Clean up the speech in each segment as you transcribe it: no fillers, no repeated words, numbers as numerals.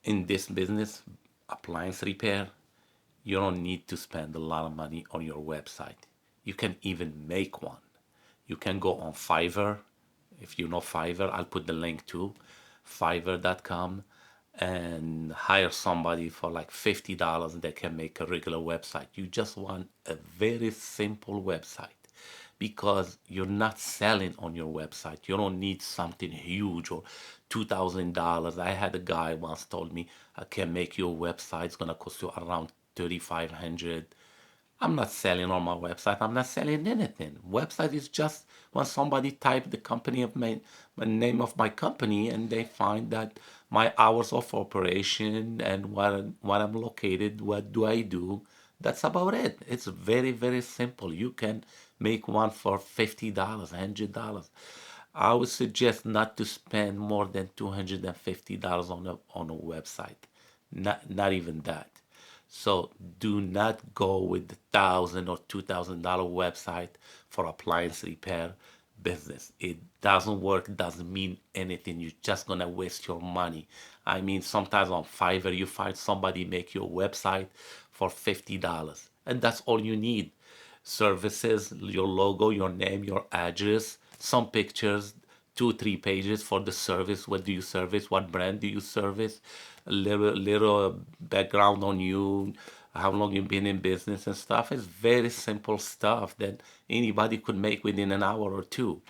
in this business, appliance repair, you don't need to spend a lot of money on your website. You can even make one. You can go on Fiverr. If you know Fiverr, I'll put the link to fiverr.com and hire somebody for like $50 and they can make a regular website. You just want a very simple website because you're not selling on your website. You don't need something huge or $2,000. I had a guy once told me, I can make your website. It's gonna cost you around 3,500. I'm not selling on my website. I'm not selling anything. Website is just when somebody type the company of my name of my company and they find that my hours of operation and what I'm located, what do I do. That's about it. It's very, very simple. You can make one for $50, $100. I would suggest not to spend more than $250 on a website. Not even that. So do not go with the $1,000 or $2,000 website for appliance repair business. It doesn't work, doesn't mean anything. You're just gonna waste your money. I mean, sometimes on Fiverr you find somebody make your website for $50, and that's all you need. Services, your logo, your name, your address, some pictures, 2, 3 pages for the service. What do you service? What brand do you service? A little background on you, how long you've been in business and stuff. It's very simple stuff that anybody could make within an hour or two.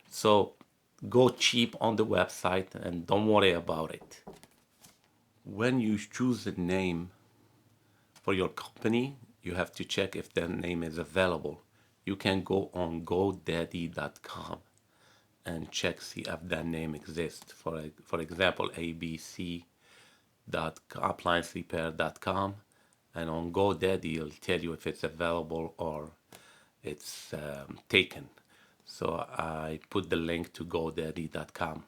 So go cheap on the website and don't worry about it. When you choose a name for your company, you have to check if that name is available. You can go on GoDaddy.com and check see if that name exists. For example, abc.appliancerepair.com, and on GoDaddy it'll tell you if it's available or it's taken. So I put the link to GoDaddy.com.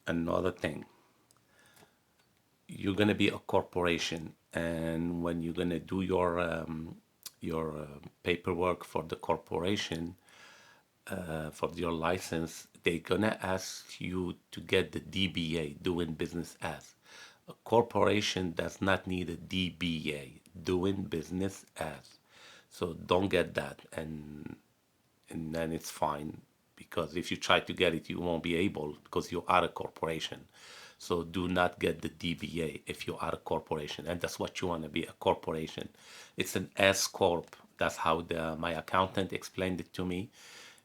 Another thing, you're gonna be a corporation, and when you're gonna do your paperwork for the corporation, for your license, they're gonna ask you to get the DBA, doing business as. A corporation does not need a DBA, doing business as. So don't get that, and then it's fine, because if you try to get it, you won't be able because you are a corporation. So do not get the DBA if you are a corporation, and that's what you want to be, a corporation. It's an S corp. That's how my accountant explained it to me.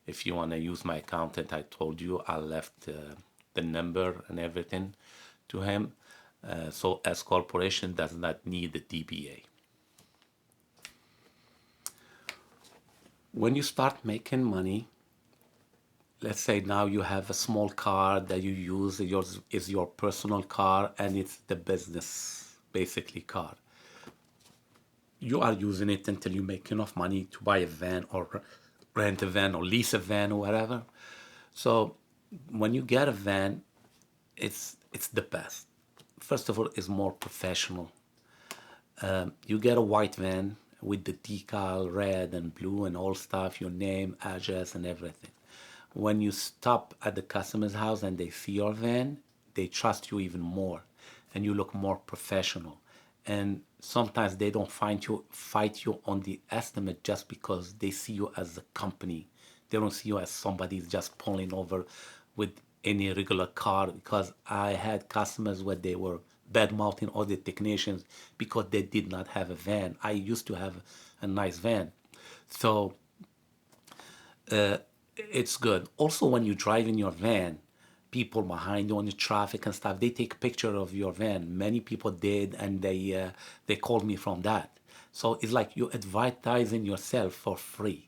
If you want to use my accountant, I told you I left the number and everything to him. So S corporation does not need the DBA. When you start making money, let's say now you have a small car that you use, yours is your personal car and it's the business basically car. You are using it until you make enough money to buy a van or rent a van or lease a van or whatever. So when you get a van, it's the best. First of all, it's more professional. You get a white van with the decal red and blue and all stuff, your name, address, and everything. When you stop at the customer's house and they see your van, they trust you even more, and you look more professional. And sometimes they don't fight you on the estimate just because they see you as a company. They don't see you as somebody just pulling over with any regular car, because I had customers where they were bad mouthing all the technicians because they did not have a van. I used to have a nice van. So it's good. Also, when you drive in your van, people behind you on the traffic and stuff, they take a picture of your van. Many people did, and they called me from that. So it's like you're advertising yourself for free.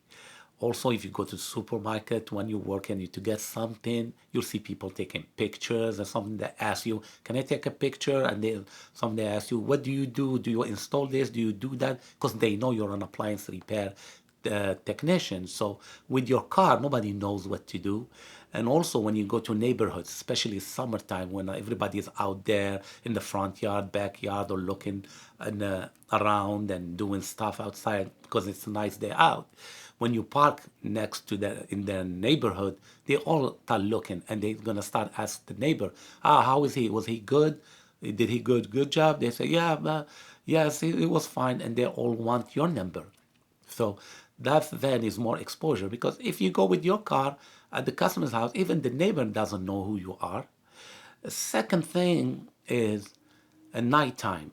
Also, if you go to the supermarket when you work and you to get something, you'll see people taking pictures, and something that ask you, "Can I take a picture?" And they some they ask you, "What do you do? Do you install this? Do you do that?" Because they know you're an appliance repair technician. So with your car, nobody knows what to do. And also when you go to neighborhoods, especially summertime, when everybody is out there in the front yard, backyard, or looking around and doing stuff outside because it's a nice day out. when you park next to in their neighborhood, they all start looking and they're gonna start ask the neighbor, how is he? Was he good? Did he good job? They say, yeah, yes, it was fine, and they all want your number. So that then is more exposure because if you go with your car at the customer's house, even the neighbor doesn't know who you are. The second thing is at nighttime.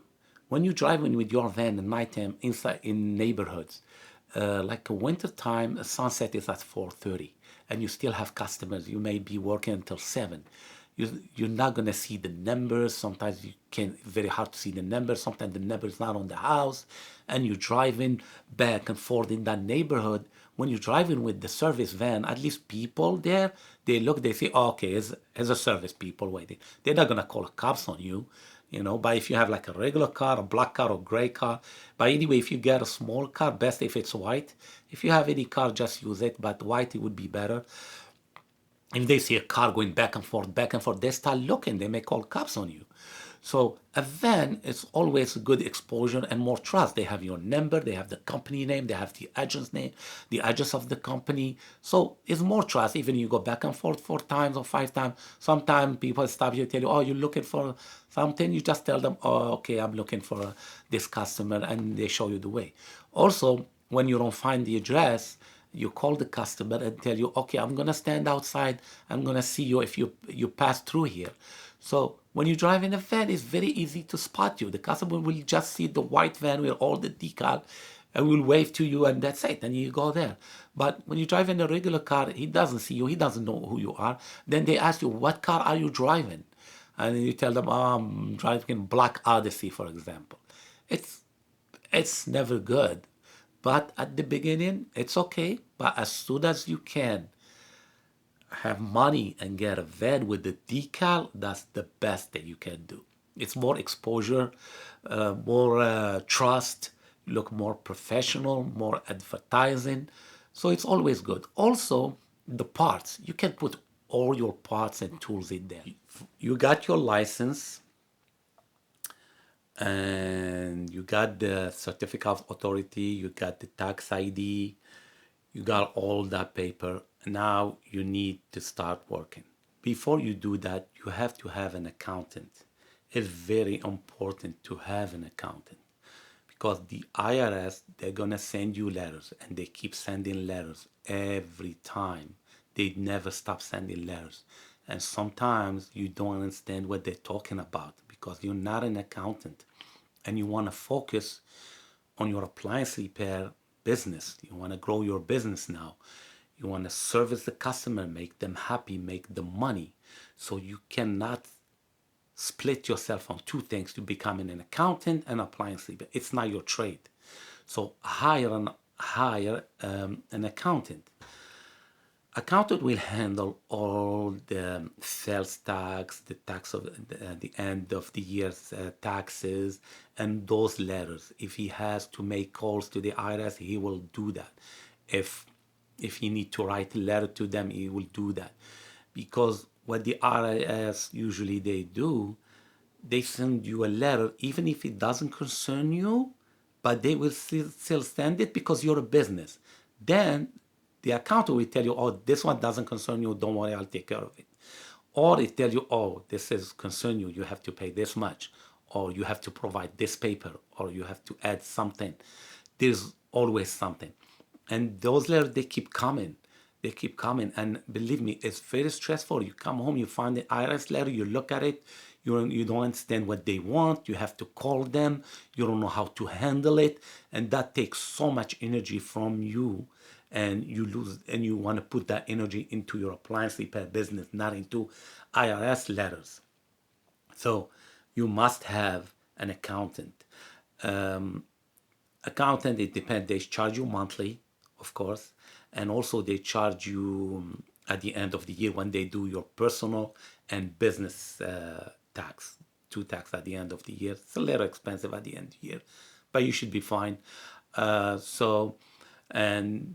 When you're driving with your van at nighttime inside in neighborhoods, like a winter time, sunset is at 4:30, and you still have customers. You may be working until 7. You're not gonna see the numbers. Sometimes you can very hard to see the numbers. Sometimes the number is not on the house, and you're driving back and forth in that neighborhood. When you're driving with the service van, at least people there, they look, they say, oh, okay, as a service people waiting. They're not gonna call cops on you, you know. But if you have like a regular car, a black car or gray car, but anyway, if you get a small car, best if it's white. If you have any car, just use it, but white it would be better. If they see a car going back and forth, they start looking. They may call cops on you. So a van is always a good exposure and more trust. They have your number, they have the company name, they have the agent's name, the address of the company. So it's more trust. Even you go back and forth 4 times or 5 times. Sometimes people stop you, tell you, oh, you're looking for something. You just tell them, oh, okay, I'm looking for this customer, and they show you the way. Also, when you don't find the address, you call the customer and tell you, okay, I'm gonna stand outside. I'm gonna see you if you pass through here. So when you drive in a van, it's very easy to spot you. The customer will just see the white van with all the decal and will wave to you, and that's it. And you go there. But when you drive in a regular car, he doesn't see you. He doesn't know who you are. Then they ask you, what car are you driving? And you tell them, oh, I'm driving Black Odyssey, for example. It's it's never good. But at the beginning, it's okay. But as soon as you can have money and get a van with the decal, that's the best that you can do. It's more exposure, more trust, look more professional, more advertising. So it's always good. Also, the parts, you can put all your parts and tools in there. You got your license, and you got the certificate of authority, you got the tax ID, you got all that paper. Now you need to start working. Before you do that, you have to have an accountant. It's very important to have an accountant because the IRS, they're gonna send you letters, and they keep sending letters every time. They never stop sending letters. And sometimes you don't understand what they're talking about because you're not an accountant and you want to focus on your appliance repair business. You want to grow your business now. You want to service the customer, make them happy, make the money. So you cannot split yourself on two things to becoming an accountant and appliance repair. It's not your trade. So hire an accountant. Accountant will handle all the sales tax, the tax of the end of the year's taxes, and those letters. If he has to make calls to the IRS, he will do that. If if he need to write a letter to them, he will do that. Because what the IRS usually they do, they send you a letter even if it doesn't concern you, but they will still send it because you're a business. Then the accountant will tell you, oh, this one doesn't concern you, don't worry, I'll take care of it. Or it tell you, oh, this is concern you, you have to pay this much, or you have to provide this paper, or you have to add something. There's always something. And those letters, they keep coming. They keep coming. And believe me, it's very stressful. You come home, you find the IRS letter, you look at it, you don't understand what they want. You have to call them. You don't know how to handle it. And that takes so much energy from you. And you lose, and you want to put that energy into your appliance repair business, not into IRS letters. So you must have an accountant. Um, Accountant, it depends. They charge you monthly, of course, and also they charge you at the end of the year when they do your personal and business tax, two tax at the end of the year. It's a little expensive at the end of the year, but you should be fine. So, and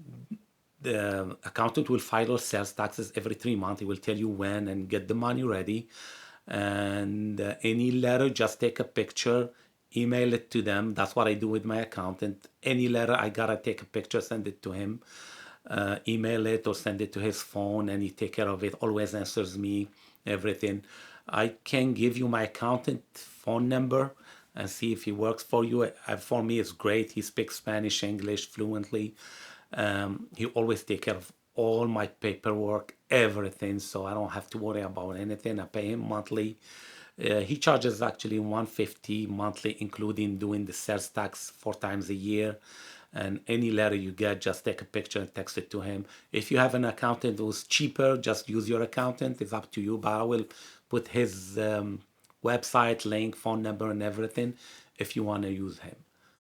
the accountant will file sales taxes every 3 months. He will tell you when and get the money ready. And any letter, just take a picture, email it to them. That's what I do with my accountant. Any letter, I gotta take a picture, send it to him. email it or send it to his phone, and he take care of it. Always answers me everything. I can give you my accountant phone number and see if he works for you. For me, it's great. He speaks Spanish, English fluently. He always take care of all my paperwork, everything, so I don't have to worry about anything. I pay him monthly. He charges actually 150 monthly, including doing the sales tax 4 times a year. And any letter you get, just take a picture and text it to him. If you have an accountant who's cheaper, just use your accountant. It's up to you, but I will put his website link, phone number, and everything if you want to use him.